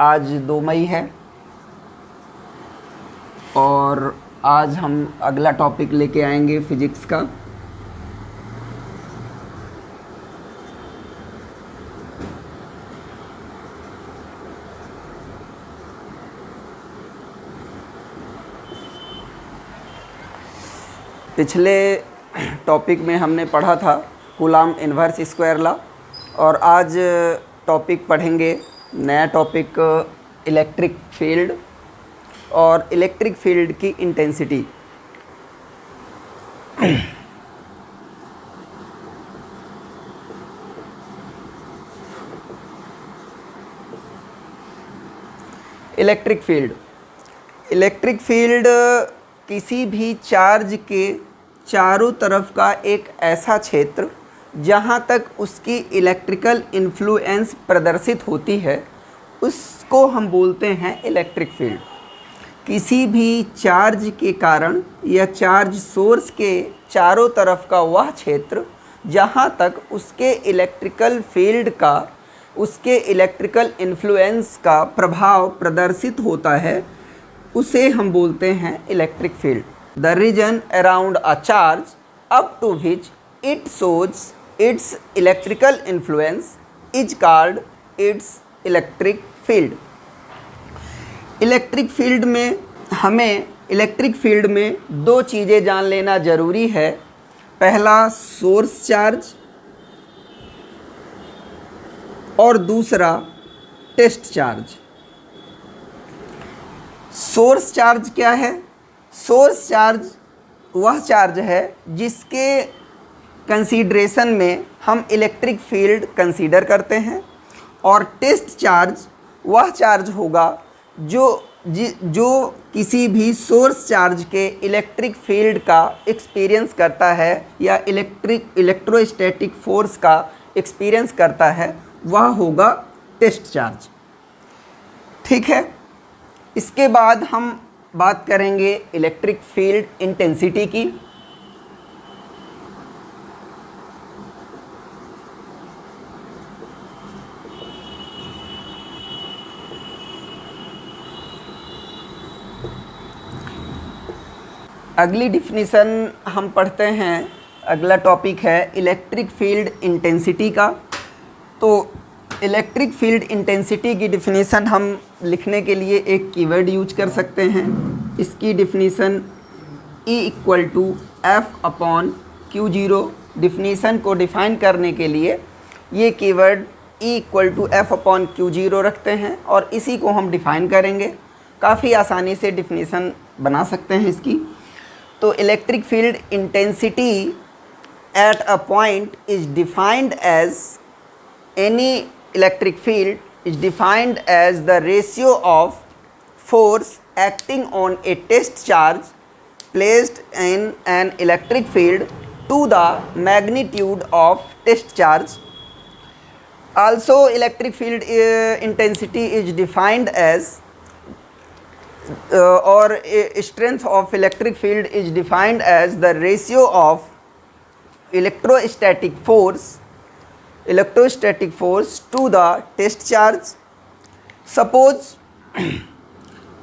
आज 2 मई है और आज हम अगला टॉपिक लेके आएंगे फिजिक्स का। पिछले टॉपिक में हमने पढ़ा था कूलॉम इन्वर्स स्क्वायर लॉ और आज टॉपिक पढ़ेंगे नया टॉपिक इलेक्ट्रिक फील्ड और इलेक्ट्रिक फील्ड की इंटेंसिटी। इलेक्ट्रिक फील्ड किसी भी चार्ज के चारों तरफ का एक ऐसा क्षेत्र जहाँ तक उसकी इलेक्ट्रिकल इन्फ्लुएंस प्रदर्शित होती है उसको हम बोलते हैं इलेक्ट्रिक फील्ड। किसी भी चार्ज के कारण या चार्ज सोर्स के चारों तरफ का वह क्षेत्र जहाँ तक उसके इलेक्ट्रिकल फील्ड का, उसके इलेक्ट्रिकल इन्फ्लुएंस का प्रभाव प्रदर्शित होता है उसे हम बोलते हैं electric field. The region around a charge up to which it shows its electrical influence is called its electric field. Electric field में दो चीज़ें जान लेना ज़रूरी है। पहला सोर्स चार्ज और दूसरा टेस्ट चार्ज। सोर्स चार्ज क्या है? सोर्स चार्ज वह चार्ज है जिसके कंसीडरेशन में हम इलेक्ट्रिक फील्ड कंसीडर करते हैं और टेस्ट चार्ज वह चार्ज होगा जो किसी भी सोर्स चार्ज के इलेक्ट्रिक फील्ड का एक्सपीरियंस करता है या इलेक्ट्रोस्टैटिक फोर्स का एक्सपीरियंस करता है, वह होगा टेस्ट चार्ज। ठीक है, इसके बाद हम बात करेंगे इलेक्ट्रिक फील्ड इंटेंसिटी की। अगली डिफिनीशन हम पढ़ते हैं। अगला टॉपिक है इलेक्ट्रिक फील्ड इंटेंसिटी का। तो इलेक्ट्रिक फील्ड इंटेंसिटी की डिफिनीशन हम लिखने के लिए एक कीवर्ड यूज कर सकते हैं। इसकी डिफिनीशन E = F/Q0। डिफिनीशन को डिफ़ाइन करने के लिए ये कीवर्ड E = F/Q0 रखते हैं और इसी को हम डिफ़ाइन करेंगे। काफ़ी आसानी से डिफिनीशन बना सकते हैं इसकी। तो electric field intensity at a point is defined as any electric field is defined as the ratio of force acting on a test charge placed in an electric field to the magnitude of test charge. Also, electric field intensity is defined as or strength of electric field is defined as the ratio of electrostatic force to the test charge. Suppose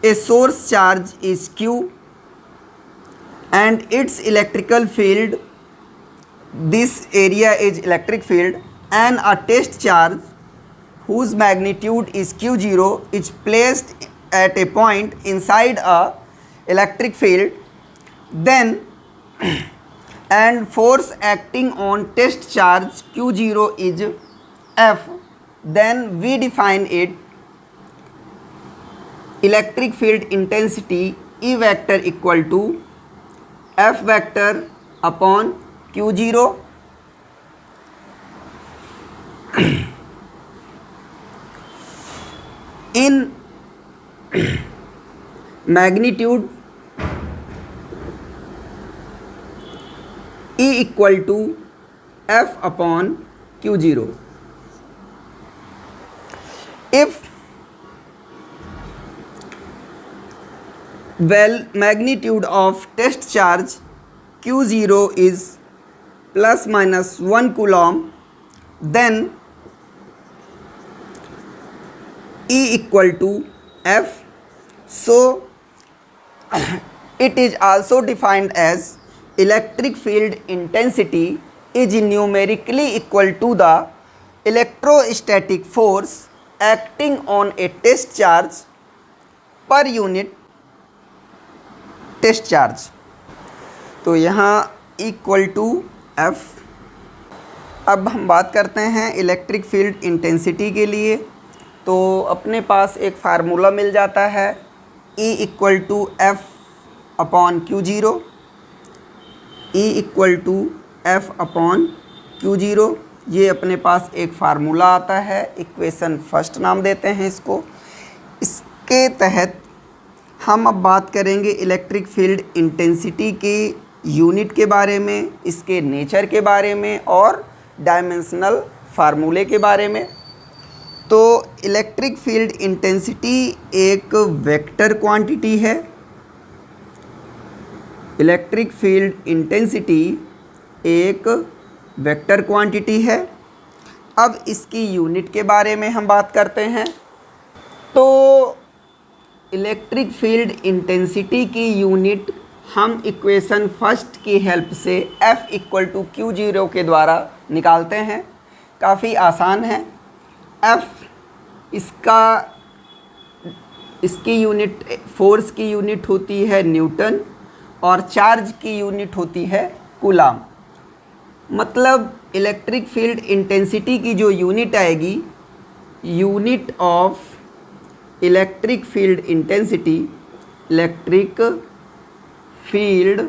a source charge is Q and its electrical field, this area is electric field, and a test charge whose magnitude is Q0 is placed at a point inside a electric field, then and force acting on test charge Q0 is F, then we define it electric field intensity E vector equal to F vector upon Q0। in magnitude E = F/Q0। If magnitude of test charge Q0 is ± 1 coulomb, then E equal to F. So it is also defined as electric field intensity is numerically equal to the electrostatic force acting on a test charge per unit test charge. तो यहाँ equal to F। अब हम बात करते हैं electric field intensity के लिए। तो अपने पास एक फार्मूला मिल जाता है E equal to F upon Q0। E equal to F upon Q0, ये अपने पास एक फार्मूला आता है, इक्वेशन फर्स्ट नाम देते हैं इसको। इसके तहत हम अब बात करेंगे इलेक्ट्रिक फील्ड इंटेंसिटी के यूनिट के बारे में, इसके नेचर के बारे में और डायमेंशनल फार्मूले के बारे में। तो इलेक्ट्रिक फील्ड इंटेंसिटी एक वेक्टर क्वांटिटी है। इलेक्ट्रिक फील्ड इंटेंसिटी एक वेक्टर क्वांटिटी है। अब इसकी यूनिट के बारे में हम बात करते हैं। तो इलेक्ट्रिक फील्ड इंटेंसिटी की यूनिट हम इक्वेशन फर्स्ट की हेल्प से F इक्वल टू Q0 के द्वारा निकालते हैं। काफ़ी आसान है। F इसकी यूनिट, फोर्स की यूनिट होती है न्यूटन और चार्ज की यूनिट होती है कूलाम। मतलब इलेक्ट्रिक फील्ड इंटेंसिटी की जो यूनिट आएगी, unit of electric field intensity, electric field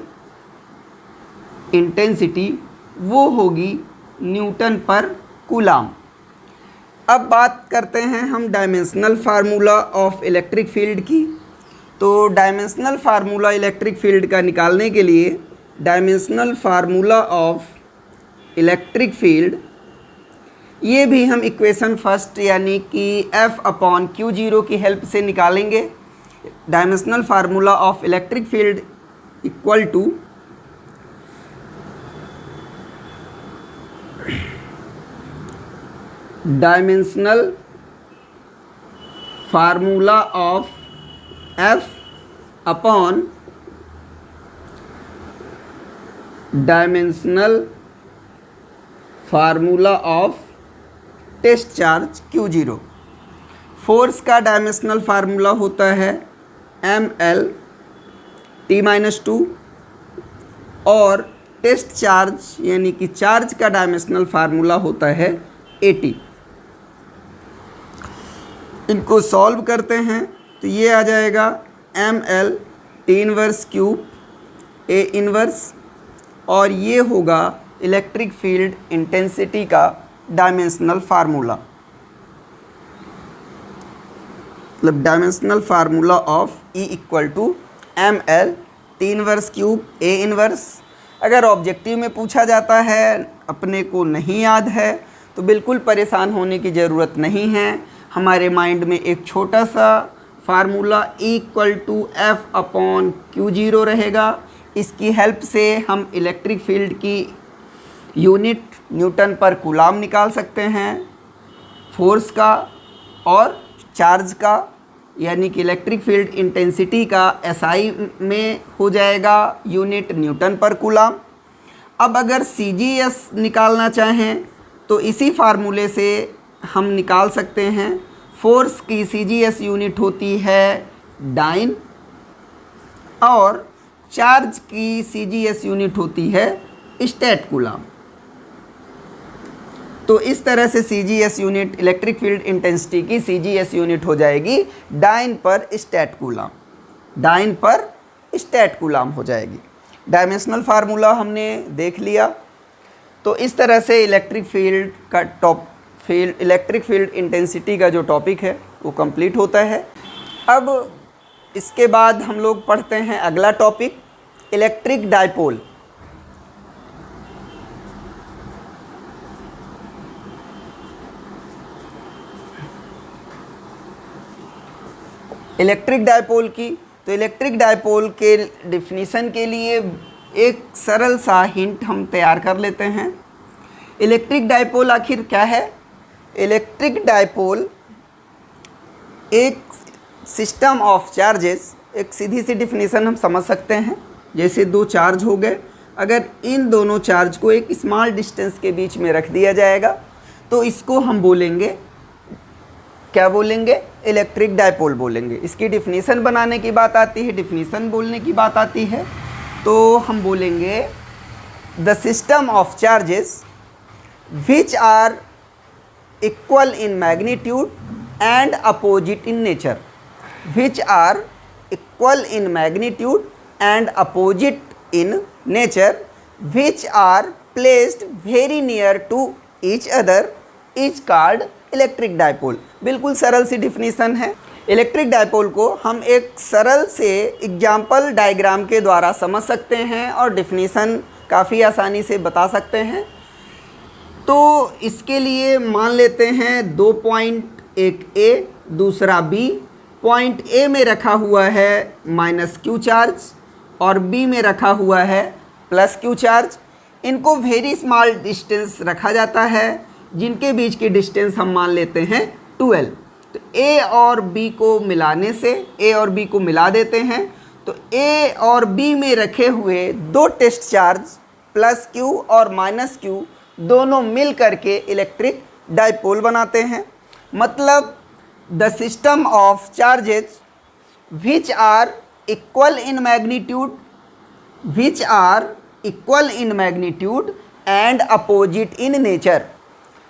intensity वो होगी न्यूटन पर कूलाम। अब बात करते हैं हम dimensional formula of electric field की। तो डायमेंशनल फार्मूला इलेक्ट्रिक फील्ड का निकालने के लिए dimensional formula of electric field, ये भी हम इक्वेशन फर्स्ट यानी कि F अपॉन Q0 की हेल्प से निकालेंगे। Dimensional formula of electric field equal to dimensional formula of F upon dimensional formula of test charge Q0। Force का डायमेंशनल फार्मूला होता है mL(T-2) और टेस्ट चार्ज यानी कि चार्ज का डायमेंशनल फार्मूला होता है AT। इनको सॉल्व करते हैं तो ये आ जाएगा mL T−3 A−, और ये होगा इलेक्ट्रिक फील्ड इंटेंसिटी का डायमेंशनल फार्मूला। मतलब dimensional formula of E equal to mL T−3 A−। अगर ऑब्जेक्टिव में पूछा जाता है, अपने को नहीं याद है, तो बिल्कुल परेशान होने की ज़रूरत नहीं है। हमारे माइंड में एक छोटा सा formula E equal to F upon Q0 रहेगा। इसकी हेल्प से हम इलेक्ट्रिक फील्ड की यूनिट न्यूटन पर कूलाम निकाल सकते हैं, फोर्स का और चार्ज का, यानी कि इलेक्ट्रिक फील्ड इंटेंसिटी का SI में हो जाएगा यूनिट न्यूटन पर कूलाम। अब अगर CGS निकालना चाहें तो इसी फार्मूले से हम निकाल सकते हैं। फोर्स की CGS यूनिट होती है डाइन और चार्ज की CGS यूनिट होती है स्टेट कूलाम। तो इस तरह से CGS unit, electric field intensity की CGS यूनिट हो जाएगी डाइन पर स्टेट कूलाम। डाइन पर स्टेट कूलाम हो जाएगी। डायमेंशनल फार्मूला हमने देख लिया। तो इस तरह से इलेक्ट्रिक फील्ड इंटेंसिटी का जो टॉपिक है वो कंप्लीट होता है। अब इसके बाद हम लोग पढ़ते हैं अगला topic, electric dipole. Electric dipole की, तो इलेक्ट्रिक डायपोल के डिफिनीशन के लिए एक सरल सा हिंट हम तैयार कर लेते हैं। इलेक्ट्रिक डायपोल आखिर क्या है? इलेक्ट्रिक डायपोल एक सिस्टम ऑफ चार्जेस, एक सीधी सी डिफिनीसन हम समझ सकते हैं। जैसे दो चार्ज हो गए, अगर इन दोनों चार्ज को एक स्मॉल डिस्टेंस के बीच में रख दिया जाएगा तो इसको हम बोलेंगे, क्या बोलेंगे? इलेक्ट्रिक डायपोल बोलेंगे। इसकी डिफिनीसन बनाने की बात आती है, डिफिनीसन बोलने की बात आती है, तो हम बोलेंगे the system of charges which are equal in magnitude and opposite in nature, which are equal in magnitude and opposite in nature, which are placed very near to each other is called electric dipole। बिल्कुल सरल सी definition है। Electric dipole को हम एक सरल से example diagram के द्वारा समझ सकते हैं और डिफिनीसन काफ़ी आसानी से बता सकते हैं। तो इसके लिए मान लेते हैं 2 पॉइंट, एक ए दूसरा बी। पॉइंट ए में रखा हुआ है -q चार्ज और बी में रखा हुआ है +q चार्ज। इनको वेरी स्मॉल डिस्टेंस रखा जाता है, जिनके बीच की डिस्टेंस हम मान लेते हैं 2L। तो ए और बी को मिलाने से, ए और बी को मिला देते हैं, तो ए और बी में रखे हुए दो टेस्ट चार्ज +q और -q दोनों मिल करके इलेक्ट्रिक डायपोल बनाते हैं। मतलब the system of charges which are equal in magnitude, and opposite in nature,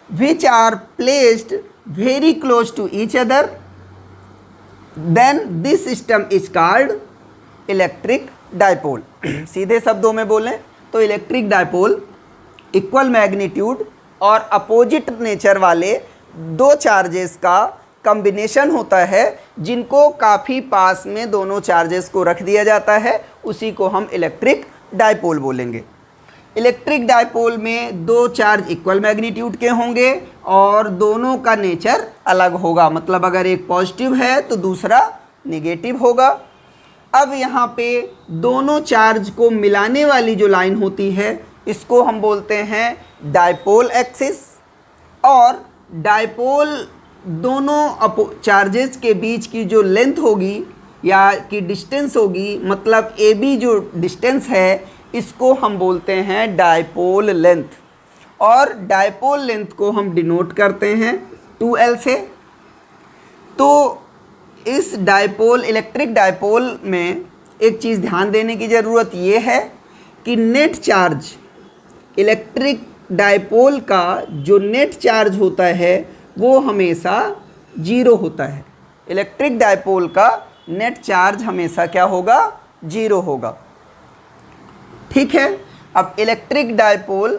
which are placed very close to each other, then this system is called electric dipole। सीधे शब्दों में बोलें तो इलेक्ट्रिक डायपोल इक्वल मैग्नीट्यूड और opposite nature वाले दो charges का combination होता है, जिनको काफ़ी पास में दोनों चार्जेस को रख दिया जाता है, उसी को हम इलेक्ट्रिक डायपोल बोलेंगे। इलेक्ट्रिक डायपोल में दो चार्ज इक्वल मैग्नीट्यूड के होंगे और दोनों का नेचर अलग होगा। मतलब अगर एक पॉजिटिव है तो दूसरा नेगेटिव होगा। अब यहाँ पे दोनों चार्ज को मिलाने वाली जो लाइन होती है, इसको हम बोलते हैं डायपोल एक्सिस। और डायपोल दोनों चार्जेस के बीच की जो लेंथ होगी या की डिस्टेंस होगी, मतलब ए बी जो डिस्टेंस है, इसको हम बोलते हैं डायपोल लेंथ। और डायपोल लेंथ को हम डिनोट करते हैं 2L से। तो इस डायपोल, इलेक्ट्रिक डायपोल में एक चीज़ ध्यान देने की ज़रूरत ये है कि नेट चार्ज, इलेक्ट्रिक डायपोल का जो नेट चार्ज होता है वो हमेशा 0 होता है। इलेक्ट्रिक डायपोल का नेट चार्ज हमेशा क्या होगा? 0 होगा। ठीक है। अब इलेक्ट्रिक डायपोल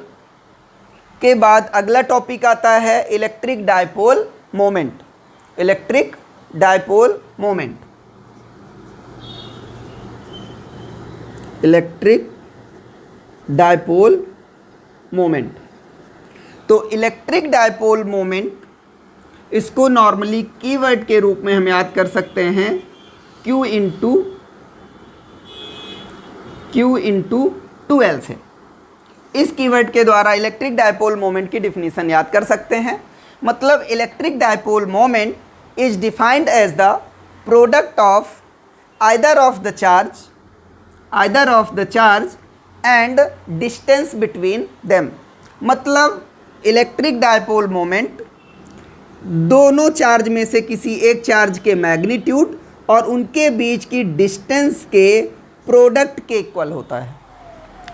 के बाद अगला टॉपिक आता है electric dipole moment. Electric dipole moment, electric dipole moment. तो इलेक्ट्रिक डायपोल मोमेंट, इसको नॉर्मली कीवर्ड के रूप में हम याद कर सकते हैं Q इंटू 2L से। इस कीवर्ड के द्वारा इलेक्ट्रिक डायपोल मोमेंट की डिफिनीसन याद कर सकते हैं। मतलब electric dipole moment is defined as the product of either of the charge and distance between them. मतलब इलेक्ट्रिक डायपोल मोमेंट दोनों चार्ज में से किसी एक चार्ज के मैग्नीट्यूड और उनके बीच की डिस्टेंस के प्रोडक्ट के इक्वल होता है।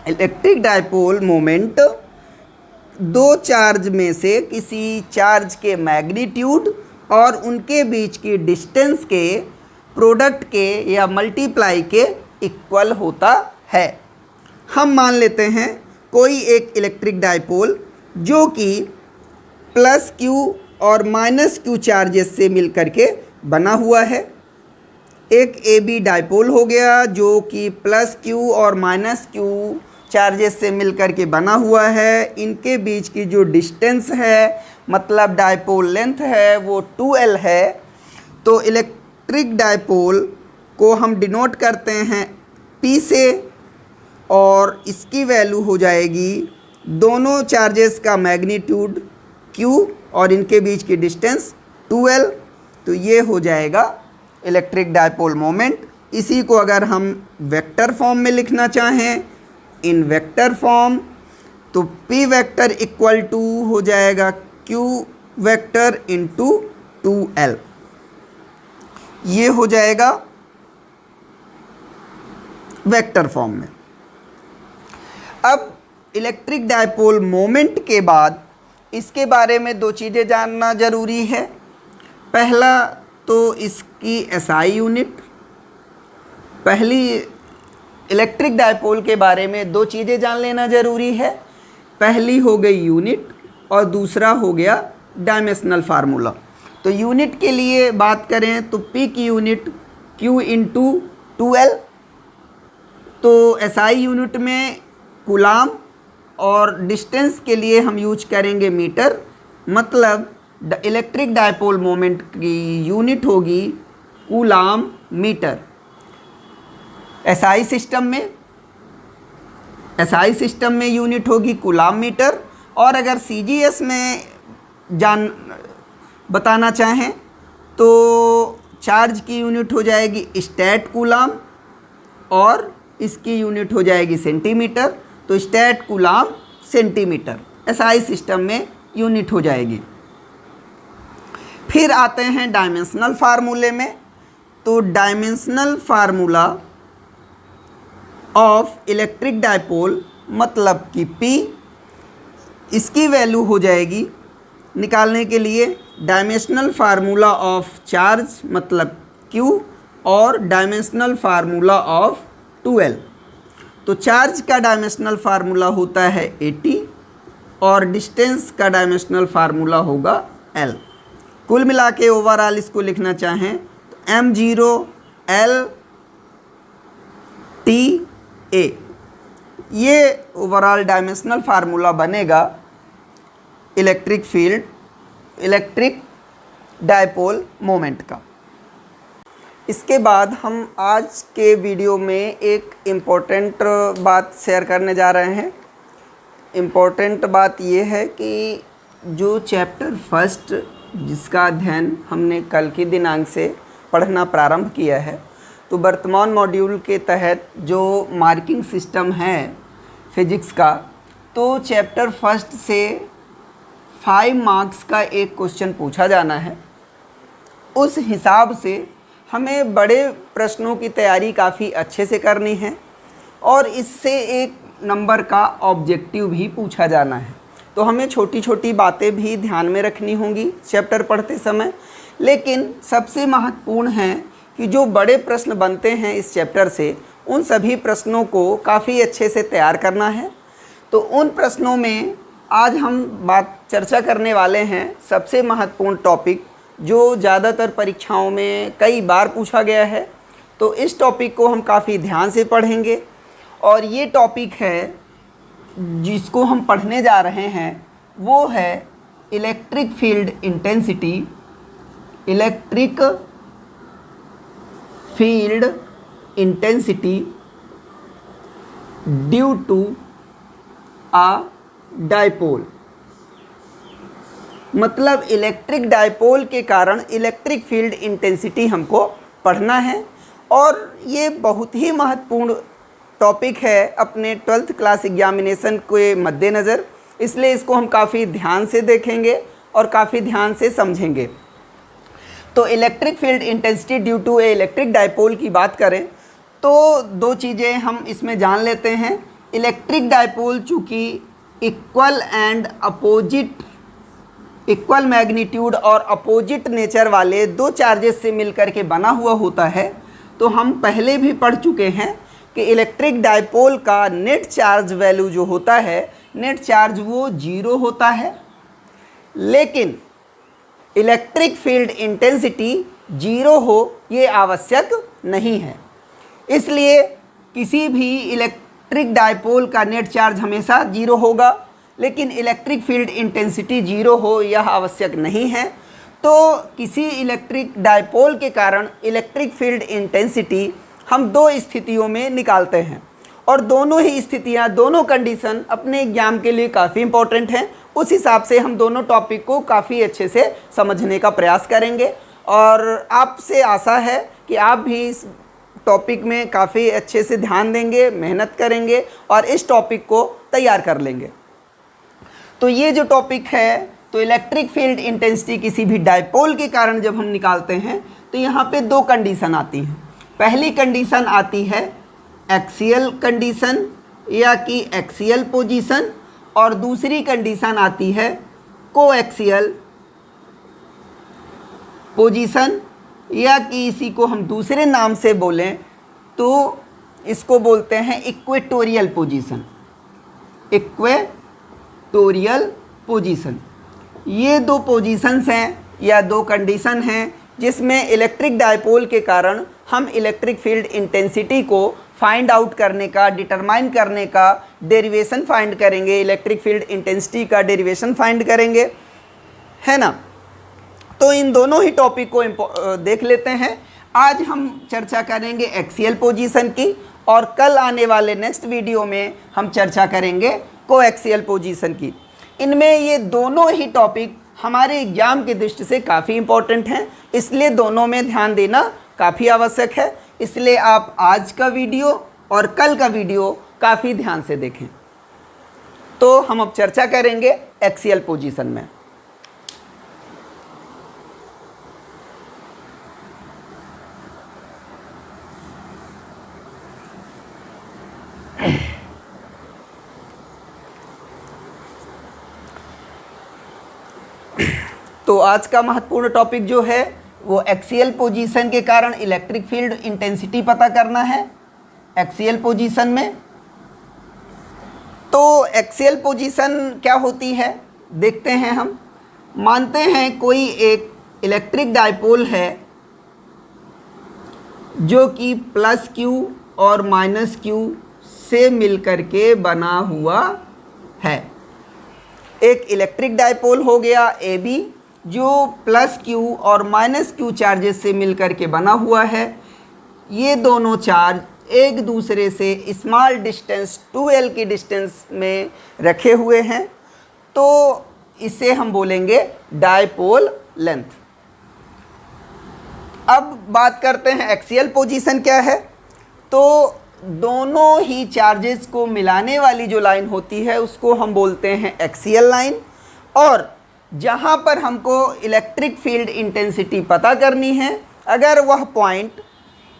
इलेक्ट्रिक डायपोल मोमेंट दो चार्ज में से किसी चार्ज के मैग्नीट्यूड और उनके बीच की डिस्टेंस के प्रोडक्ट के या मल्टीप्लाई के इक्वल होता है। हम मान लेते हैं कोई एक इलेक्ट्रिक डायपोल जो कि +q और -q चार्जेस से मिल करके बना हुआ है। एक ए बी डायपोल हो गया जो कि +q और -q चार्जेस से मिल करके बना हुआ है। इनके बीच की जो डिस्टेंस है, मतलब डायपोल लेंथ है, वो 2L है। तो इलेक्ट्रिक डायपोल को हम डिनोट करते हैं P से और इसकी वैल्यू हो जाएगी दोनों चार्जेस का मैग्नीट्यूड Q और इनके बीच की डिस्टेंस 2L। तो तो ये हो जाएगा इलेक्ट्रिक डायपोल मोमेंट। इसी को अगर हम वेक्टर फॉर्म में लिखना चाहें, इन वेक्टर फॉर्म, तो P वेक्टर इक्वल टू हो जाएगा Q वेक्टर इंटू 2L। ये हो जाएगा वेक्टर फॉर्म में। अब इलेक्ट्रिक डायपोल मोमेंट के बाद इसके बारे में दो चीज़ें जानना ज़रूरी है। पहला तो इसकी SI यूनिट। पहली इलेक्ट्रिक डायपोल के बारे में दो चीज़ें जान लेना ज़रूरी है। पहली हो गई यूनिट और दूसरा हो गया डायमेंशनल फार्मूला। तो यूनिट के लिए बात करें तो P की यूनिट Q इंटू 2L, तो SI यूनिट में कूलाम और डिस्टेंस के लिए हम यूज करेंगे मीटर। मतलब इलेक्ट्रिक डायपोल मोमेंट की यूनिट होगी कूलाम मीटर। SI सिस्टम में यूनिट होगी कूलाम मीटर। और अगर CGS में बताना चाहें तो चार्ज की यूनिट हो जाएगी स्टैट कूलाम और इसकी यूनिट हो जाएगी सेंटीमीटर। तो stat coulomb centimetre SI system में यूनिट हो जाएगी। फिर आते हैं डायमेंशनल फार्मूले में। तो dimensional formula of electric dipole मतलब कि P, इसकी वैल्यू हो जाएगी निकालने के लिए डायमेंशनल फार्मूला ऑफ चार्ज मतलब Q और डायमेंशनल फार्मूला ऑफ 2L। तो चार्ज का डायमेंशनल फार्मूला होता है 80 और डिस्टेंस का डायमेंशनल फार्मूला होगा L। कुल मिला के ओवरऑल इसको लिखना चाहें तो M0 L T A, ये ओवरऑल डायमेंशनल फार्मूला बनेगा इलेक्ट्रिक डायपोल मोमेंट का। इसके बाद हम आज के वीडियो में एक इम्पोर्टेंट बात शेयर करने जा रहे हैं। इम्पोर्टेंट बात ये है कि जो चैप्टर फर्स्ट जिसका अध्ययन हमने कल की दिनांक से पढ़ना प्रारंभ किया है, तो वर्तमान मॉड्यूल के तहत जो मार्किंग सिस्टम है फिजिक्स का, तो चैप्टर फर्स्ट से 5 मार्क्स का एक क्वेश्चन पूछा जाना है। उस हिसाब से हमें बड़े प्रश्नों की तैयारी काफ़ी अच्छे से करनी है और इससे एक नंबर का ऑब्जेक्टिव भी पूछा जाना है। तो हमें छोटी छोटी बातें भी ध्यान में रखनी होंगी चैप्टर पढ़ते समय, लेकिन सबसे महत्वपूर्ण है कि जो बड़े प्रश्न बनते हैं इस चैप्टर से, उन सभी प्रश्नों को काफ़ी अच्छे से तैयार करना है। तो उन प्रश्नों में आज हम चर्चा करने वाले हैं सबसे महत्वपूर्ण टॉपिक जो ज़्यादातर परीक्षाओं में कई बार पूछा गया है। तो इस टॉपिक को हम काफ़ी ध्यान से पढ़ेंगे और ये टॉपिक है जिसको हम पढ़ने जा रहे हैं वो है electric field intensity. Electric field intensity due to a dipole. मतलब इलेक्ट्रिक डायपोल के कारण इलेक्ट्रिक फील्ड इंटेंसिटी हमको पढ़ना है और ये बहुत ही महत्वपूर्ण टॉपिक है अपने 12th क्लास एग्जामिनेशन के मद्देनज़र, इसलिए इसको हम काफ़ी ध्यान से देखेंगे और काफ़ी ध्यान से समझेंगे। तो electric field intensity due to a electric dipole की बात करें तो दो चीज़ें हम इसमें जान लेते हैं। इलेक्ट्रिक डायपोल चूँकि इक्वल मैग्नीट्यूड और अपोजिट नेचर वाले दो चार्जेस से मिलकर के बना हुआ होता है, तो हम पहले भी पढ़ चुके हैं कि इलेक्ट्रिक डायपोल का नेट चार्ज वैल्यू जो होता है, नेट चार्ज वो 0 होता है। लेकिन इलेक्ट्रिक फील्ड इंटेंसिटी 0 हो ये आवश्यक नहीं है। इसलिए किसी भी इलेक्ट्रिक डायपोल का नेट चार्ज हमेशा 0 होगा, लेकिन इलेक्ट्रिक फील्ड इंटेंसिटी 0 हो यह आवश्यक नहीं है। तो किसी इलेक्ट्रिक डायपोल के कारण इलेक्ट्रिक फील्ड इंटेंसिटी हम दो स्थितियों में निकालते हैं और दोनों ही स्थितियां, दोनों कंडीशन अपने एग्जाम के लिए काफ़ी इंपॉर्टेंट हैं। उस हिसाब से हम दोनों टॉपिक को काफ़ी अच्छे से समझने का प्रयास करेंगे और आपसे आशा है कि आप भी इस टॉपिक में काफ़ी अच्छे से ध्यान देंगे, मेहनत करेंगे और इस टॉपिक को तैयार कर लेंगे। तो ये जो टॉपिक है, तो इलेक्ट्रिक फील्ड इंटेंसिटी किसी भी डायपोल के कारण जब हम निकालते हैं तो यहाँ पे दो कंडीशन आती हैं। पहली कंडीशन आती है एक्सियल कंडीशन या कि एक्सियल पोजीशन, और दूसरी कंडीशन आती है कोएक्सियल पोजीशन, या कि इसी को हम दूसरे नाम से बोलें तो इसको बोलते हैं इक्वेटोरियल पोजीशन। इक्वेटोरियल पोजीशन, ये दो पोजीशंस हैं या दो कंडीशन हैं जिसमें इलेक्ट्रिक डायपोल के कारण हम इलेक्ट्रिक फील्ड इंटेंसिटी को फाइंड आउट करने का, डिटरमाइन करने का डेरिवेशन फाइंड करेंगे, इलेक्ट्रिक फील्ड इंटेंसिटी का डेरिवेशन फाइंड करेंगे, है ना। तो इन दोनों ही टॉपिक को देख लेते हैं। आज हम चर्चा करेंगे एक्सियल पोजीशन की और कल आने वाले नेक्स्ट वीडियो में हम चर्चा करेंगे कोएक्सियल पोजीशन की। इनमें ये दोनों ही टॉपिक हमारे एग्जाम की दृष्टि से काफ़ी इम्पोर्टेंट हैं, इसलिए दोनों में ध्यान देना काफ़ी आवश्यक है। इसलिए आप आज का वीडियो और कल का वीडियो काफ़ी ध्यान से देखें। तो हम अब चर्चा करेंगे एक्सियल पोजीशन में। तो आज का महत्वपूर्ण टॉपिक जो है वो एक्सियल पोजीशन के कारण इलेक्ट्रिक फील्ड इंटेंसिटी पता करना है एक्सियल पोजीशन में। तो एक्सियल पोजीशन क्या होती है देखते हैं हम। मानते हैं कोई एक इलेक्ट्रिक डायपोल है जो कि प्लस क्यू और माइनस क्यू से मिलकर के बना हुआ है। एक इलेक्ट्रिक डायपोल हो गया ए बी जो प्लस क्यू और माइनस क्यू चार्जेस से मिलकर के बना हुआ है। ये दोनों चार्ज एक दूसरे से स्मॉल डिस्टेंस 2L की डिस्टेंस में रखे हुए हैं, तो इसे हम बोलेंगे डायपोल लेंथ। अब बात करते हैं एक्सियल पोजीशन क्या है। तो दोनों ही चार्जेस को मिलाने वाली जो लाइन होती है उसको हम बोलते हैं एक्सियल लाइन, और जहाँ पर हमको इलेक्ट्रिक फील्ड इंटेंसिटी पता करनी है, अगर वह पॉइंट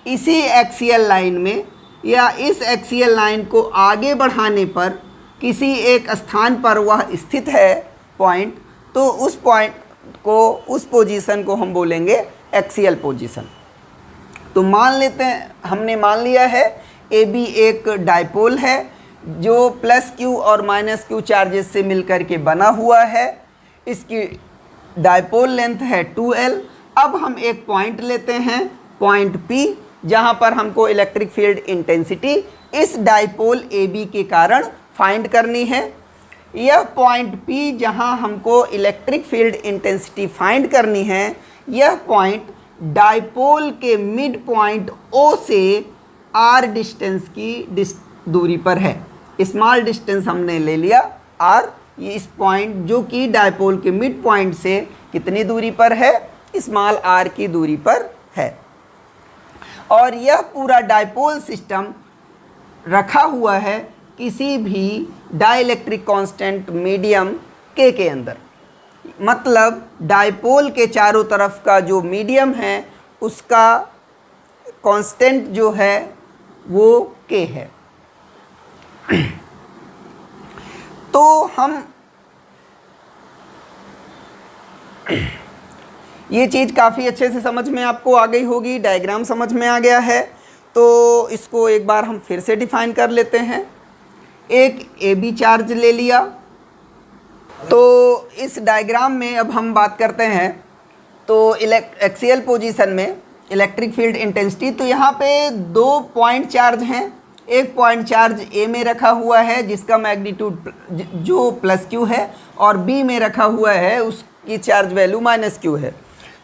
इसी एक्सियल लाइन में या इस एक्सियल लाइन को आगे बढ़ाने पर किसी एक स्थान पर वह स्थित है पॉइंट, तो उस पॉइंट को, उस पोजीशन को हम बोलेंगे एक्सियल पोजीशन। तो मान लेते हैं, हमने मान लिया है ए बी एक डायपोल है जो प्लस क्यू और माइनस क्यू चार्जेस से मिलकर के बना हुआ है। इसकी डायपोल लेंथ है 2L। अब हम एक पॉइंट लेते हैं पॉइंट P, जहां पर हमको इलेक्ट्रिक फील्ड इंटेंसिटी इस डायपोल AB के कारण फाइंड करनी है। यह पॉइंट P जहां हमको इलेक्ट्रिक फील्ड इंटेंसिटी फाइंड करनी है, यह पॉइंट डायपोल के मिड पॉइंट O से R डिस्टेंस की दूरी पर है। स्मॉल डिस्टेंस हमने ले लिया R, ये इस पॉइंट जो कि डायपोल के मिड पॉइंट से कितनी दूरी पर है, स्मॉल r की दूरी पर है। और यह पूरा डायपोल सिस्टम रखा हुआ है किसी भी डाइलेक्ट्रिक कांस्टेंट मीडियम K के अंदर। मतलब डायपोल के चारों तरफ का जो मीडियम है उसका कांस्टेंट जो है वो K है। तो हम ये चीज़ काफ़ी अच्छे से समझ में आपको आ गई होगी, डायग्राम समझ में आ गया है। तो इसको एक बार हम फिर से डिफाइन कर लेते हैं। एक ए बी चार्ज ले लिया, तो इस डायग्राम में अब हम बात करते हैं तो एक्सियल पोजीशन में इलेक्ट्रिक फील्ड इंटेंसिटी। तो यहाँ पे दो पॉइंट चार्ज हैं। एक पॉइंट चार्ज ए में रखा हुआ है जिसका मैग्नीट्यूड जो प्लस क्यू है, और बी में रखा हुआ है उसकी चार्ज वैल्यू माइनस क्यू है।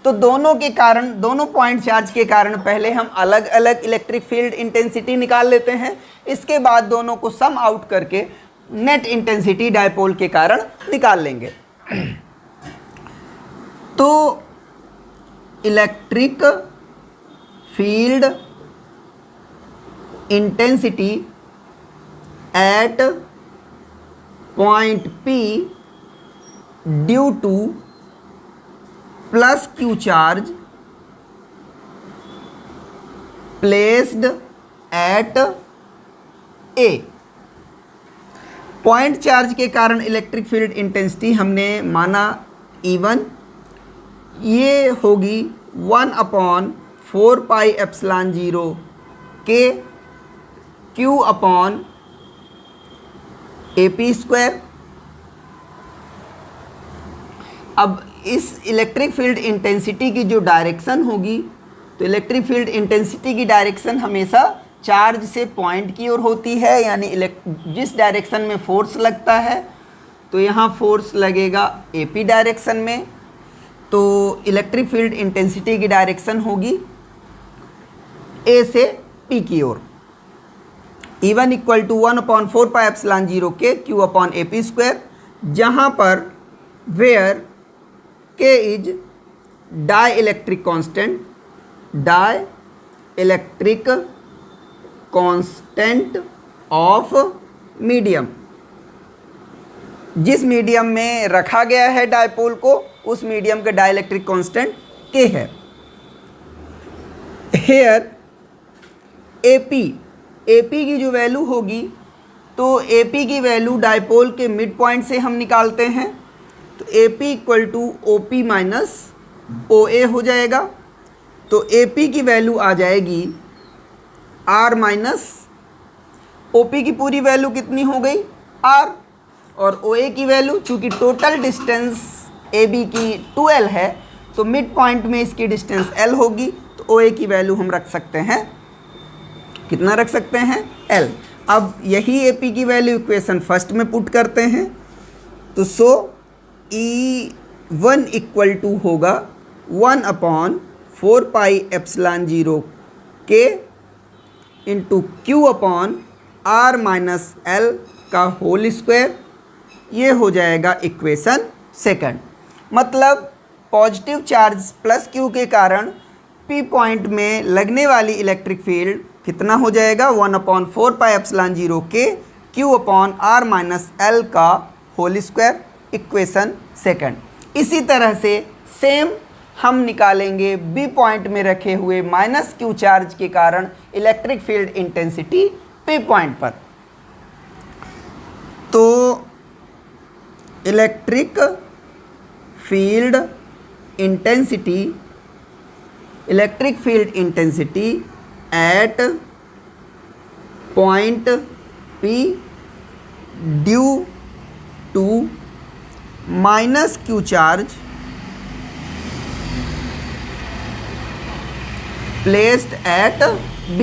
तो दोनों के कारण, दोनों पॉइंट चार्ज के कारण पहले हम अलग अलग इलेक्ट्रिक फील्ड इंटेंसिटी निकाल लेते हैं। इसके बाद दोनों को सम आउट करके नेट इंटेंसिटी डायपोल के कारण निकाल लेंगे। तो electric field intensity at point P due two plus Q charge placed eight A। Point charge के कारण इलेक्ट्रिक फील्ड इंटेंसिटी हमने माना E1, ये होगी 1/4πε0 K Q/AP²। अब इस इलेक्ट्रिक फील्ड इंटेंसिटी की जो डायरेक्शन होगी, तो इलेक्ट्रिक फील्ड इंटेंसिटी की डायरेक्शन हमेशा चार्ज से पॉइंट की ओर होती है, यानी जिस डायरेक्शन में फोर्स लगता है तो यहाँ फोर्स लगेगा AP डायरेक्शन में, तो इलेक्ट्रिक फील्ड इंटेंसिटी की डायरेक्शन होगी A से P की ओर। E1 = 1/4πε0 K Q/AP², जहाँ पर where K is dielectric constant of medium. जिस मीडियम में रखा गया है डायपोल को, उस मीडियम का डाइलेक्ट्रिक कांस्टेंट K है। हेयर AP की जो वैल्यू होगी, तो AP की वैल्यू डायपोल के मिड पॉइंट से हम निकालते हैं, तो AP = OP - OA हो जाएगा। तो AP की वैल्यू आ जाएगी R - OP की पूरी वैल्यू कितनी हो गई R, और OA की वैल्यू, चूँकि टोटल डिस्टेंस AB की 2L है, तो मिड पॉइंट में इसकी डिस्टेंस L होगी, तो OA की वैल्यू हम रख सकते हैं, कितना रख सकते हैं L। अब यही AP की वैल्यू इक्वेशन फर्स्ट में पुट करते हैं, तो E1 = होगा 1/4πε0 K × Q/R-L²। ये हो जाएगा इक्वेशन सेकंड। मतलब पॉजिटिव चार्ज प्लस Q के कारण P पॉइंट में लगने वाली इलेक्ट्रिक फील्ड कितना हो जाएगा, 1/4πε0 K Q/R-L², इक्वेशन सेकंड। इसी तरह से सेम हम निकालेंगे B पॉइंट में रखे हुए -Q चार्ज के कारण electric field intensity P point पर। तो electric field intensity at point P due to -Q charge placed at B।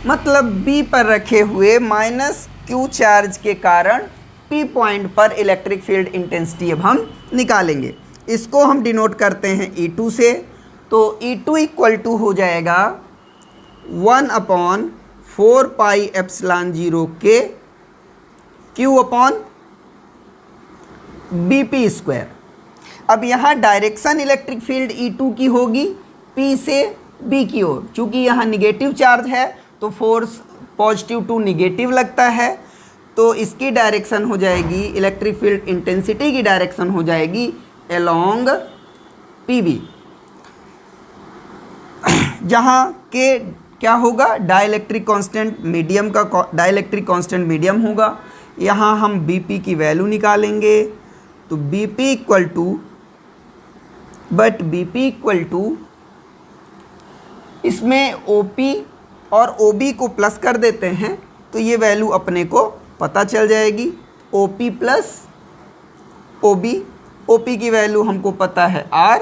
मतलब B पर रखे हुए -Q चार्ज के कारण P पॉइंट पर इलेक्ट्रिक फील्ड इंटेंसिटी अब हम निकालेंगे। इसको हम डिनोट करते हैं E2 से, तो E2 = हो जाएगा 1/4πε0 K Q/BP²। अब यहाँ डायरेक्शन इलेक्ट्रिक फील्ड E2 की होगी P से B की ओर। चूँकि यहाँ निगेटिव चार्ज है तो फोर्स पॉजिटिव टू निगेटिव लगता है, तो इसकी डायरेक्शन हो जाएगी, इलेक्ट्रिक फील्ड इंटेंसिटी की डायरेक्शन हो जाएगी अलोंग PB, जहाँ K क्या होगा, डाइलेक्ट्रिक कांस्टेंट मीडियम का डाइलेक्ट्रिक कांस्टेंट मीडियम होगा। यहाँ हम BP की वैल्यू निकालेंगे, तो BP = इसमें OP और OB को प्लस कर देते हैं, तो ये वैल्यू अपने को पता चल जाएगी, OP + OB। OP की वैल्यू हमको पता है R,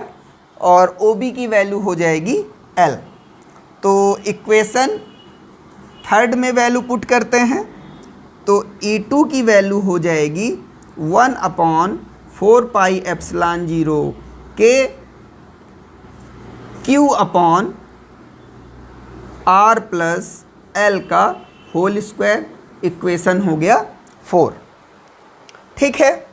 और OB की वैल्यू हो जाएगी L। तो इक्वेशन थर्ड में वैल्यू पुट करते हैं, तो E2 की वैल्यू हो जाएगी 1/4πε0 K Q/R+L², इक्वेशन हो गया 4। ठीक है।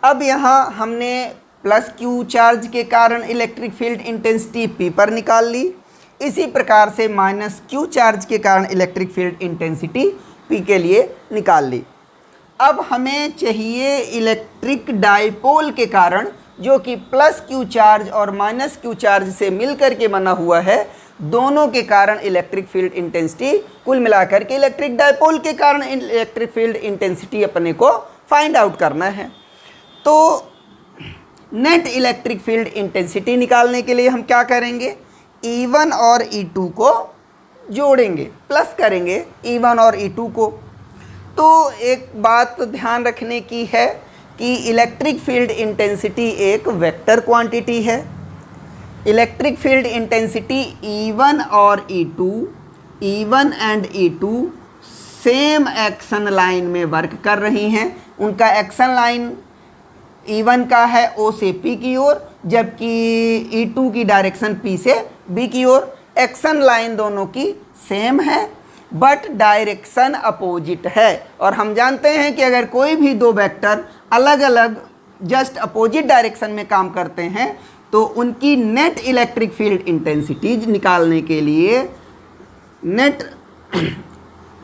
अब यहाँ हमने प्लस क्यू चार्ज के कारण इलेक्ट्रिक फील्ड इंटेंसिटी P पर निकाल ली। इसी प्रकार से माइनस क्यू चार्ज के कारण इलेक्ट्रिक फील्ड इंटेंसिटी P के लिए निकाल ली। अब हमें चाहिए इलेक्ट्रिक डायपोल के कारण, जो कि प्लस क्यू चार्ज और माइनस क्यू चार्ज से मिलकर के बना हुआ है, दोनों के कारण इलेक्ट्रिक फील्ड इंटेंसिटी, कुल मिलाकर के इलेक्ट्रिक डायपोल के कारण इलेक्ट्रिक फील्ड इंटेंसिटी अपने को फाइंड आउट करना है। तो नेट इलेक्ट्रिक फील्ड इंटेंसिटी निकालने के लिए हम क्या करेंगे, E1 और E2 को जोड़ेंगे, प्लस करेंगे E1 और E2 को। तो एक बात ध्यान रखने की है कि इलेक्ट्रिक फील्ड इंटेंसिटी एक वेक्टर क्वांटिटी है। इलेक्ट्रिक फील्ड इंटेंसिटी E1 और E2, E1 and E2 same action line में वर्क कर रही हैं। उनका एक्शन लाइन E1 का है O से P की ओर, जबकि E2 की डायरेक्शन P से B की ओर। एक्शन लाइन दोनों की सेम है बट डायरेक्शन अपोजिट है। और हम जानते हैं कि अगर कोई भी दो वेक्टर अलग अलग जस्ट अपोजिट डायरेक्शन में काम करते हैं तो उनकी नेट इलेक्ट्रिक फील्ड इंटेंसिटी निकालने के लिए नेट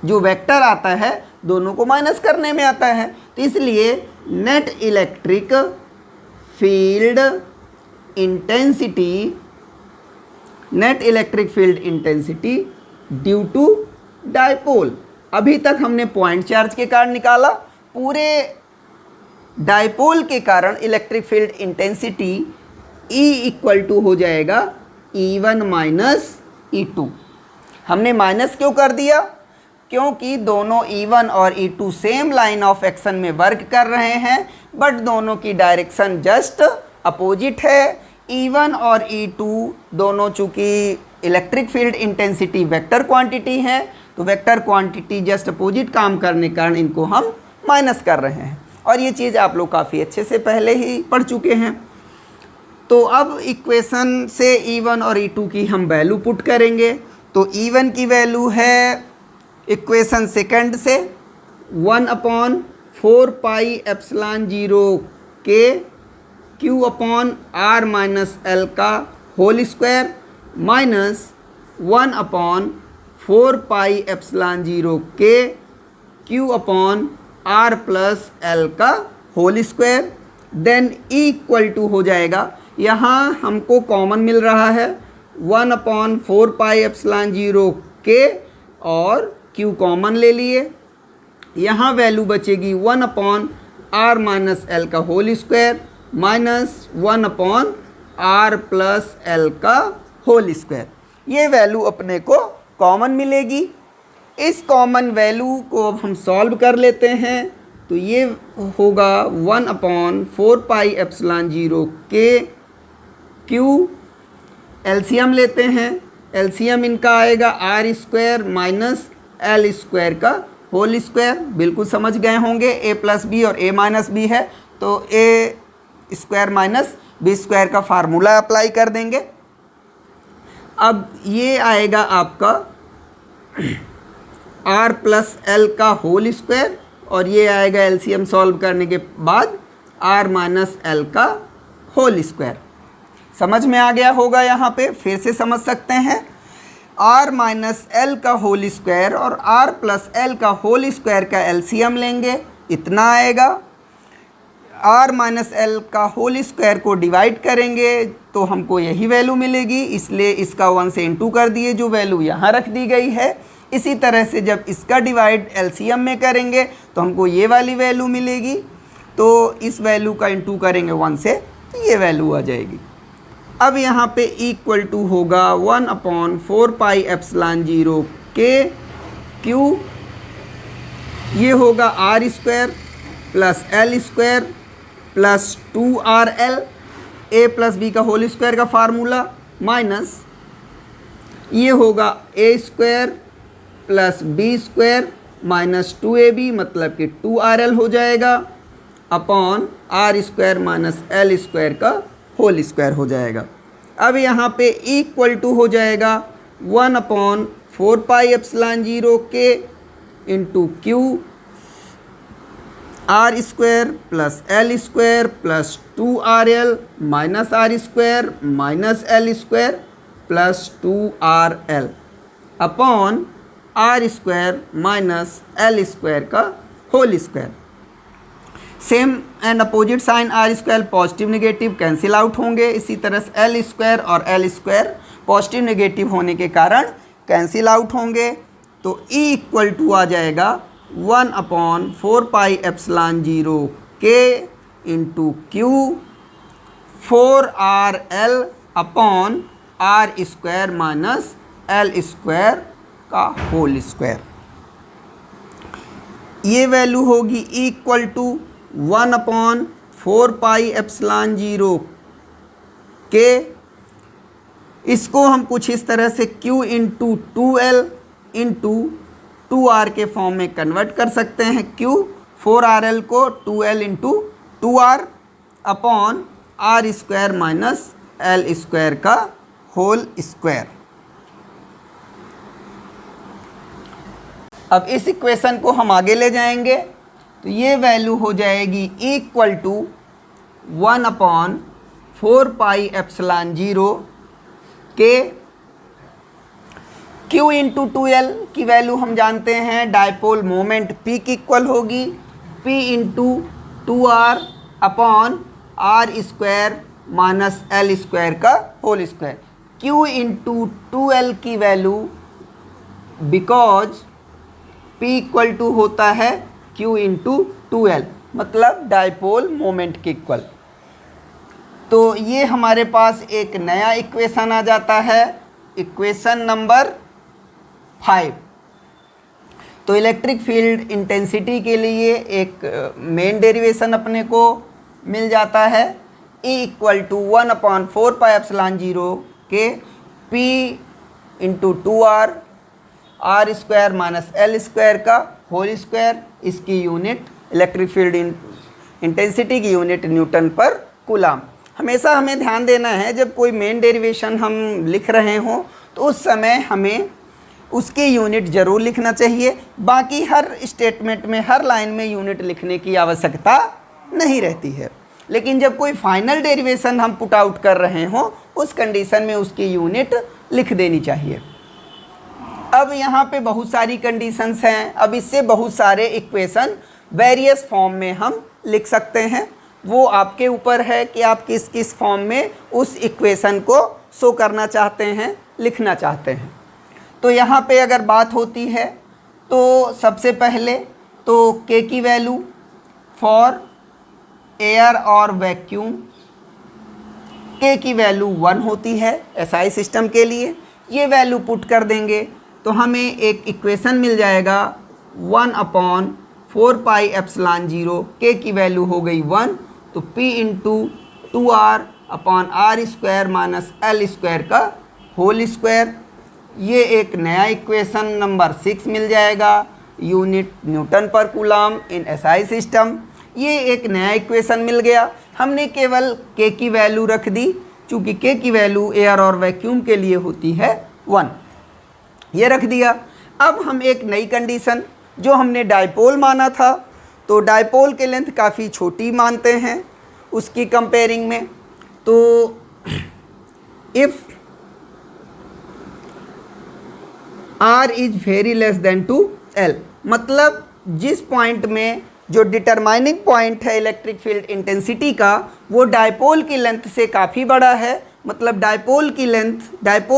जो वेक्टर आता है दोनों को माइनस करने में आता है। तो इसलिए net electric field intensity due to dipole. अभी तक हमने पॉइंट चार्ज के कारण निकाला, पूरे डायपोल के कारण electric field intensity E equal to हो जाएगा E1 माइनस E2। हमने माइनस क्यों कर दिया, क्योंकि दोनों E1 और E2 same line of action में वर्क कर रहे हैं बट दोनों की डायरेक्शन जस्ट अपोजिट है। E1 और E2 दोनों चूँकि electric field intensity vector quantity है तो वेक्टर क्वांटिटी जस्ट अपोजिट काम करने के कारण इनको हम माइनस कर रहे हैं। और ये चीज़ आप लोग काफ़ी अच्छे से पहले ही पढ़ चुके हैं। तो अब इक्वेशन से E1 और E2 की हम वैल्यू पुट करेंगे। तो E1 की वैल्यू है इक्वेशन सेकंड से 1/4 पाई एप्सिलॉन 0 के Q upon R minus L का whole square minus 1/4 pi epsilon 0 के Q upon R plus L का whole square. Then E equal to हो जाएगा, यहाँ हमको कॉमन मिल रहा है 1/4 पाई एप्सिलॉन 0 के और Q कॉमन ले लिए, यहाँ वैल्यू बचेगी 1/R माइनस L का whole square minus 1/R plus L का होल स्क्वायर। ये वैल्यू अपने को कॉमन मिलेगी। इस कॉमन वैल्यू को अब हम सॉल्व कर लेते हैं। तो ये होगा 1/4 पाई एप्सिलॉन 0 के Q, एलसीएम लेते हैं, एलसीएम इनका आएगा R square minus L square का होल स्क्वायर। बिल्कुल समझ गए होंगे, A प्लस बी और A माइनस बी है तो A square minus B square का फार्मूला अप्लाई कर देंगे। अब ये आएगा आपका R प्लस L का होल स्क्वायर और ये आएगा एलसीएम सॉल्व करने के बाद R माइनस L का होल स्क्वायर। समझ में आ गया होगा, यहाँ पे फिर से समझ सकते हैं। R माइनस L का होल स्क्वायर और R प्लस L का होल स्क्वायर का एलसीएम लेंगे, इतना आएगा। R माइनस L का होल स्क्वायर को डिवाइड करेंगे तो हमको यही वैल्यू मिलेगी, इसलिए इसका 1 से इनटू कर दिए, जो वैल्यू यहाँ रख दी गई है। इसी तरह से जब इसका डिवाइड एलसीएम में करेंगे तो हमको ये वाली वैल्यू मिलेगी, तो इस वैल्यू का इनटू करेंगे 1 से तो ये वैल्यू आ जाएगी। अब यहाँ पे इक्वल टू होगा 1/4 पाई एप्सिलॉन 0 के Q, ये होगा R square plus L square plus 2RL A plus B का होल स्क्वायर का फार्मूला माइनस ये होगा A square plus B square minus 2AB मतलब कि 2RL हो जाएगा upon R square minus L square का होल स्क्वायर हो जाएगा। अब यहाँ पे इक्वल टू हो जाएगा 1/4 पाई एप्सिलॉन 0 के into Q R square plus L square plus 2RL minus R square minus L square plus 2RL upon R square minus L square का whole square. Same and opposite sign R square positive negative cancel out होंगे। इसी तरह से L square और L square positive negative होने के कारण cancel out होंगे। तो E इक्वल टू आ जाएगा 1/4πε0 K into Q 4RL upon R square minus L square का होल स्क्वायर। ये वैल्यू होगी E इक्वल टू 1/4πε0 K। इसको हम कुछ इस तरह से Q into 2L into 2R के फॉर्म में कन्वर्ट कर सकते हैं। Q 4RL को 2L into 2R upon R square minus L square का होल स्क्वायर। अब इस इक्वेशन को हम आगे ले जाएंगे तो ये वैल्यू हो जाएगी E equal to 1/4πε0 K। Q into 2L की वैल्यू हम जानते हैं डायपोल मोमेंट P की इक्वल होगी P into 2R upon R square minus L square का whole square. Q into 2L की value because P equal to होता है Q इंटू 2L मतलब डायपोल मोमेंट के इक्वल। तो ये हमारे पास एक नया इक्वेशन आ जाता है, इक्वेशन नंबर 5। तो इलेक्ट्रिक फील्ड इंटेंसिटी के लिए एक मेन डेरिवेशन अपने को मिल जाता है E इक्वल टू 1/4πε0 के P into 2R R square minus L square का होल स्क्वायर। इसकी यूनिट इलेक्ट्रिक फील्ड इंटेंसिटी की यूनिट न्यूटन पर कूलम। हमेशा हमें ध्यान देना है जब कोई मेन डेरिवेशन हम लिख रहे हों तो उस समय हमें उसकी यूनिट ज़रूर लिखना चाहिए। बाकी हर स्टेटमेंट में हर लाइन में यूनिट लिखने की आवश्यकता नहीं रहती है, लेकिन जब कोई फाइनल डेरिवेशन हम पुट आउट कर रहे हों उस कंडीशन में उसकी यूनिट लिख देनी चाहिए। अब यहाँ पे बहुत सारी कंडीशंस हैं। अब इससे बहुत सारे इक्वेशन वेरियस फॉर्म में हम लिख सकते हैं। वो आपके ऊपर है कि आप किस किस फॉर्म में उस इक्वेशन को शो करना चाहते हैं, लिखना चाहते हैं। तो यहाँ पे अगर बात होती है तो सबसे पहले तो K की वैल्यू फॉर एयर और वैक्यूम K की वैल्यू 1 होती है SI सिस्टम के लिए। ये वैल्यू पुट कर देंगे तो हमें एक इक्वेशन मिल जाएगा 1/4πε0 K की वैल्यू हो गई 1 तो P into 2R upon R square minus L square का होल स्क्वायर। ये एक नया इक्वेशन नंबर 6 मिल जाएगा, unit newton per coulomb in SI system. ये एक नया इक्वेशन मिल गया। हमने केवल K की वैल्यू रख दी, चूँकि K की वैल्यू एयर और वैक्यूम के लिए होती है 1, ये रख दिया। अब हम एक नई कंडीशन जो हमने डायपोल माना था, तो डायपोल के लेंथ काफ़ी छोटी मानते हैं उसकी कंपेयरिंग में। तो if R is very less than to L, मतलब जिस पॉइंट में जो डिटरमाइनिंग पॉइंट है इलेक्ट्रिक फील्ड इंटेंसिटी का वो डायपोल की लेंथ से काफ़ी बड़ा है, मतलब डायपोल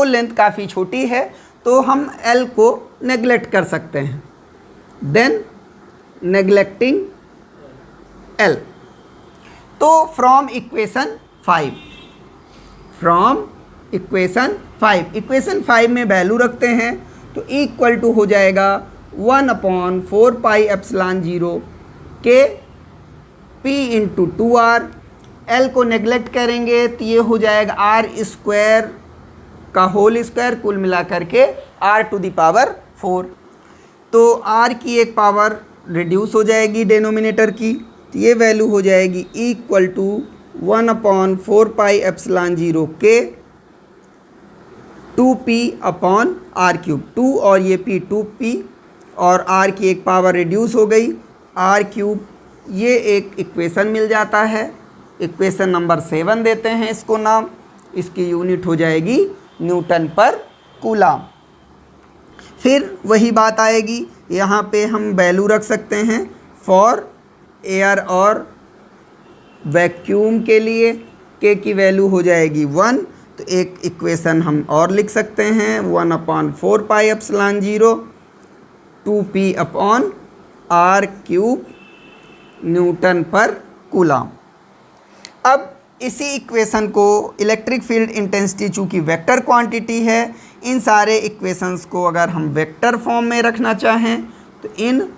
लेंथ काफ़ी छोटी है, तो हम L को नेगलेक्ट कर सकते हैं। देन नेगलेक्टिंग L, तो फ्रॉम इक्वेशन 5 में वैल्यू रखते हैं तो E इक्वल टू हो जाएगा 1/4πε0 K P into 2R। L को नेगलेक्ट करेंगे तो ये हो जाएगा आर स्क्वायर का होल स्क्वायर, कुल मिलाकर के r⁴। तो r की एक पावर रिड्यूस हो जाएगी डिनोमिनेटर की, तो ये वैल्यू हो जाएगी E equal to 1/4πε0 K 2p upon r³। 2 और ये p 2p और r की एक पावर रिड्यूस हो गई, r³ ये एक इक्वेशन मिल जाता है। इक्वेशन नंबर 7 देते हैं इसको नाम। इसकी यूनिट हो जाएगी न्यूटन पर कूलाम। फिर वही बात आएगी, यहाँ पे हम वैल्यू रख सकते हैं फॉर एयर और वैक्यूम के लिए। के की वैल्यू हो जाएगी 1। तो एक इक्वेशन हम और लिख सकते हैं 1/4 pi epsilon 0 2p/r³ Newton per coulomb. अब इसी इक्वेशन को इलेक्ट्रिक फील्ड इंटेंसिटी चूँकि वेक्टर क्वांटिटी है, इन सारे इक्वेशंस को अगर हम वेक्टर फॉर्म में रखना चाहें तो इन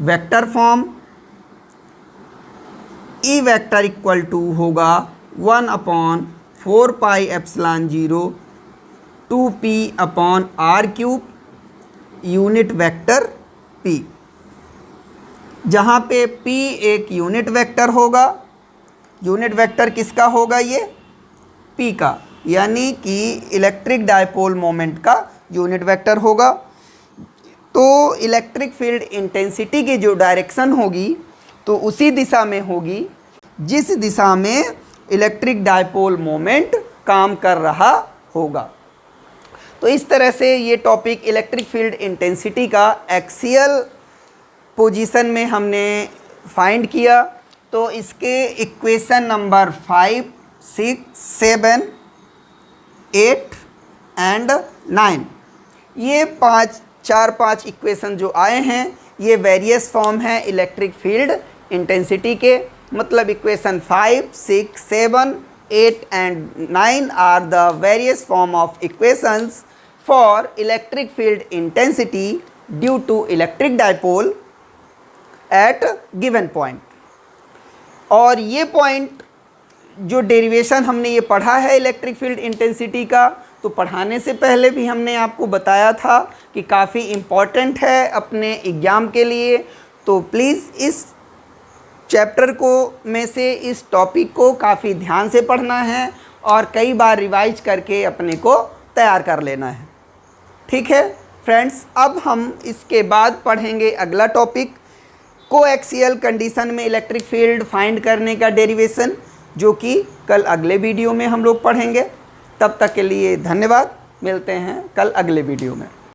vector form E vector equal to होगा 1/4 pi epsilon 0 2p/r³ unit vector p, जहाँ पे p एक यूनिट वेक्टर होगा। यूनिट वेक्टर किसका होगा? ये p का, यानी कि इलेक्ट्रिक डायपोल मोमेंट का यूनिट वेक्टर होगा। तो इलेक्ट्रिक फील्ड इंटेंसिटी की जो डायरेक्शन होगी तो उसी दिशा में होगी जिस दिशा में इलेक्ट्रिक डायपोल मोमेंट काम कर रहा होगा। तो इस तरह से ये टॉपिक इलेक्ट्रिक फील्ड इंटेंसिटी का एक्सियल पोजीशन में हमने फाइंड किया। तो इसके इक्वेशन नंबर 5, 6, 7, 8 एंड 9, ये 4-5 इक्वेशन जो आए हैं ये वेरियस फॉर्म है इलेक्ट्रिक फील्ड इंटेंसिटी के। मतलब equation 5, 6, 7, 8 and 9 are the various form of equations for electric field intensity due to electric dipole at given point. और ये पॉइंट जो डेरिवेशन हमने ये पढ़ा है इलेक्ट्रिक फील्ड इंटेंसिटी का, तो पढ़ाने से पहले भी हमने आपको बताया था कि काफ़ी इम्पॉर्टेंट है अपने एग्ज़ाम के लिए। तो प्लीज़ इस चैप्टर को में से इस टॉपिक को काफ़ी ध्यान से पढ़ना है और कई बार रिवाइज करके अपने को तैयार कर लेना है। ठीक है फ्रेंड्स, अब हम इसके बाद पढ़ेंगे अगला टॉपिक, कोएक्सियल कंडीशन में इलेक्ट्रिक फील्ड फाइंड करने का डेरिवेशन, जो कि कल अगले वीडियो में हम लोग पढ़ेंगे। तब तक के लिए धन्यवाद, मिलते हैं कल अगले वीडियो में।